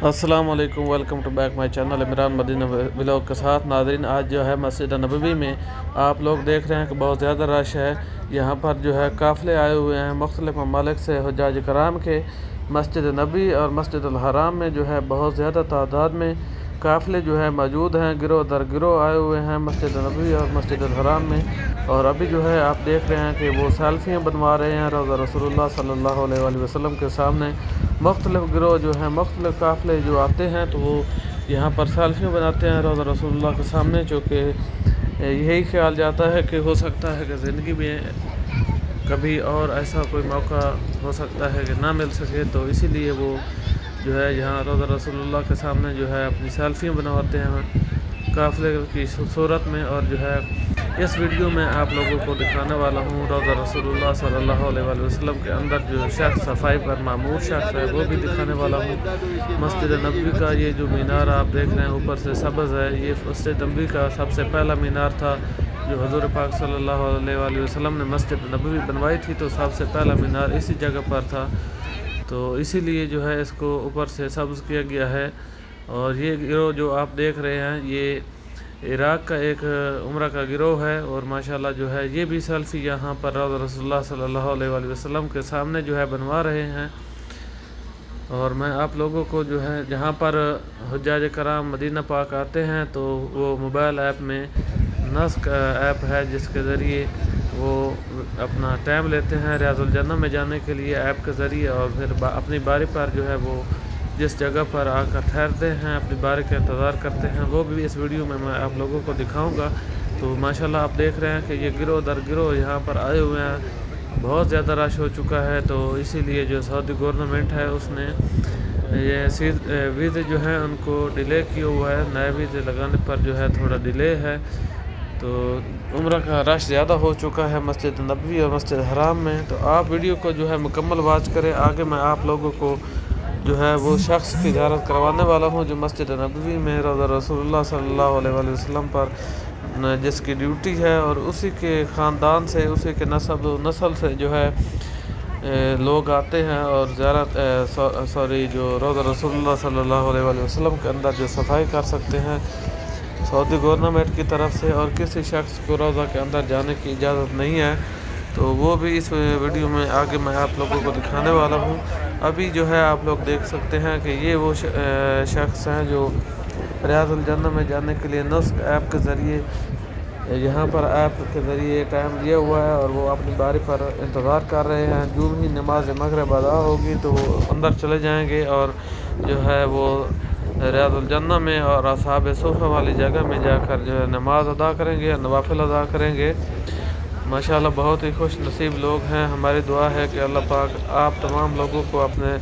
السلام علیکم، welcome to back my channel Imran Madina vlog کے ساتھ۔ ناظرین، آج جو ہے مسجد نبوی میں آپ لوگ دیکھ رہے ہیں کہ بہت زیادہ رش ہے۔ یہاں پر جو ہے قافلے آئے ہوئے ہیں مختلف ممالک سے حجاج کرام کے۔ مسجد نبوی اور مسجد الحرام میں جو ہے بہت زیادہ تعداد میں قافلے جو ہے موجود ہیں، گروہ در گروہ آئے ہوئے ہیں مسجد نبوی اور مسجد الحرام میں۔ اور ابھی جو ہے آپ دیکھ رہے ہیں کہ وہ سیلفیاں بنوا رہے ہیں روضہ رسول اللہ صلی اللہ علیہ وآلہ وسلم کے سامنے۔ مختلف گروہ جو ہیں، مختلف قافلے جو آتے ہیں تو وہ یہاں پر سیلفیاں بناتے ہیں روضہ رسول اللہ کے سامنے، چونکہ یہی خیال جاتا ہے کہ ہو سکتا ہے کہ زندگی میں کبھی اور ایسا کوئی موقع ہو سکتا ہے کہ نہ مل سکے، تو اسی لیے وہ جو ہے یہاں روضہ رسول اللہ کے سامنے جو ہے اپنی سیلفیاں بنواتے ہیں قافلے کی صورت میں۔ اور جو ہے اس ویڈیو میں آپ لوگوں کو دکھانے والا ہوں روضہ رسول اللہ صلی اللہ علیہ وآلہ وسلم کے اندر جو شخص صفائی پر معمور شخص ہے وہ بھی دکھانے والا ہوں۔ مسجد نبوی کا یہ جو مینار آپ دیکھ رہے ہیں اوپر سے سبز ہے، یہ مسجد نبوی کا سب سے پہلا مینار تھا جو حضور پاک صلی اللہ علیہ وآلہ وسلم نے مسجد نبوی بنوائی تھی، تو سب سے پہلا مینار اسی جگہ پر تھا، تو اسی لیے جو ہے اس کو اوپر سے سبز کیا گیا ہے۔ اور یہ گروہ جو آپ دیکھ رہے ہیں یہ عراق کا ایک عمرہ کا گروہ ہے، اور ماشاءاللہ جو ہے یہ بھی سیلفی یہاں پر روضہ رسول اللہ صلی اللہ علیہ وآلہ وسلم کے سامنے جو ہے بنوا رہے ہیں۔ اور میں آپ لوگوں کو جو ہے جہاں پر حجاج کرام مدینہ پاک آتے ہیں تو وہ موبائل ایپ میں نسک ایپ ہے جس کے ذریعے وہ اپنا ٹائم لیتے ہیں ریاض الجنہ میں جانے کے لیے ایپ کے ذریعے، اور پھر اپنی باری پر جو ہے وہ جس جگہ پر آ کر ٹھہرتے ہیں، اپنی باری کا انتظار کرتے ہیں، وہ بھی اس ویڈیو میں آپ لوگوں کو دکھاؤں گا۔ تو ماشاءاللہ آپ دیکھ رہے ہیں کہ یہ گروہ در گروہ یہاں پر آئے ہوئے ہیں، بہت زیادہ رش ہو چکا ہے، تو اسی لیے جو سعودی گورنمنٹ ہے اس نے یہ ویزے جو ہیں ان کو ڈیلے کیا ہوا ہے، نئے ویزے لگانے پر جو ہے تھوڑا ڈیلے ہے۔ تو عمرہ کا رش زیادہ ہو چکا ہے مسجد نبوی اور مسجد حرام میں، تو آپ ویڈیو کو جو ہے مکمل واچ کریں۔ آگے میں آپ لوگوں کو جو ہے وہ شخص کی زیارت کروانے والا ہوں جو مسجد نبوی میں روضہ رسول اللہ صلی اللہ علیہ وآلہ وسلم پر جس کی ڈیوٹی ہے، اور اسی کے خاندان سے، اسی کے نسل سے جو ہے لوگ آتے ہیں اور زیارت جو روضہ رسول اللہ صلی اللہ علیہ وآلہ وسلم کے اندر جو صفائی کر سکتے ہیں سعودی گورنمنٹ کی طرف سے، اور کسی شخص کو روضہ کے اندر جانے کی اجازت نہیں ہے، تو وہ بھی اس ویڈیو میں آگے میں آپ لوگوں کو دکھانے والا ہوں۔ ابھی جو ہے آپ لوگ دیکھ سکتے ہیں کہ یہ وہ شخص ہیں جو ریاض الجنہ میں جانے کے لیے نسک ایپ کے ذریعے یہاں پر ایپ کے ذریعے ٹائم دیا ہوا ہے، اور وہ اپنی باری پر انتظار کر رہے ہیں۔ جو ہی نماز مغرب ادا ہوگی تو وہ اندر چلے جائیں گے، اور جو ہے وہ ریاض الجنہ میں اور اصحاب صفہ والی جگہ میں جا کر جو ہے نماز ادا کریں گے، نوافل ادا کریں گے۔ ماشاءاللہ بہت ہی خوش نصیب لوگ ہیں۔ ہماری دعا ہے کہ اللہ پاک آپ تمام لوگوں کو اپنے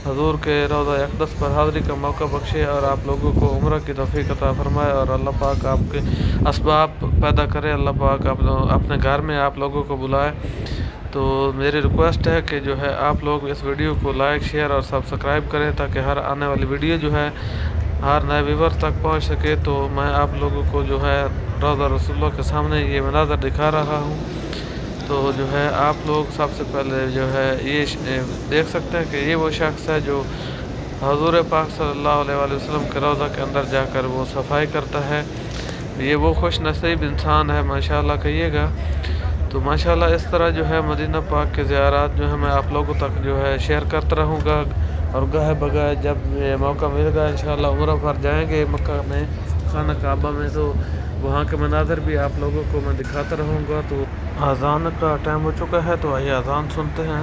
حضور کے روضہ اقدس پر حاضری کا موقع بخشے، اور آپ لوگوں کو عمرہ کی توفیق عطا فرمائے، اور اللہ پاک آپ کے اسباب پیدا کرے، اللہ پاک اپنے گھر میں آپ لوگوں کو بلائے۔ تو میری ریکویسٹ ہے کہ جو ہے آپ لوگ اس ویڈیو کو لائک، شیئر اور سبسکرائب کریں تاکہ ہر آنے والی ویڈیو جو ہے ہر نئے ویور تک پہنچ سکے۔ تو میں آپ لوگوں کو جو ہے روضہ رسول اللہ کے سامنے یہ مناظر دکھا رہا ہوں، تو جو ہے آپ لوگ سب سے پہلے جو ہے یہ دیکھ سکتے ہیں کہ یہ وہ شخص ہے جو حضور پاک صلی اللہ علیہ وآلہ وسلم کے روضہ کے اندر جا کر وہ صفائی کرتا ہے۔ یہ وہ خوش نصیب انسان ہے، ماشاءاللہ کہیے گا۔ تو ماشاءاللہ اس طرح جو ہے مدینہ پاک کے زیارات جو ہے میں آپ لوگوں تک جو ہے شیئر کرتا رہوں گا، اور گاہے بگاہے جب موقع ملے گا انشاءاللہ عمرہ پر جائیں گے مکہ میں، خانہ کعبہ میں، تو وہاں کے مناظر بھی آپ لوگوں کو میں دکھاتا رہوں گا۔ تو اذان کا ٹائم ہو چکا ہے، تو آئیے اذان سنتے ہیں۔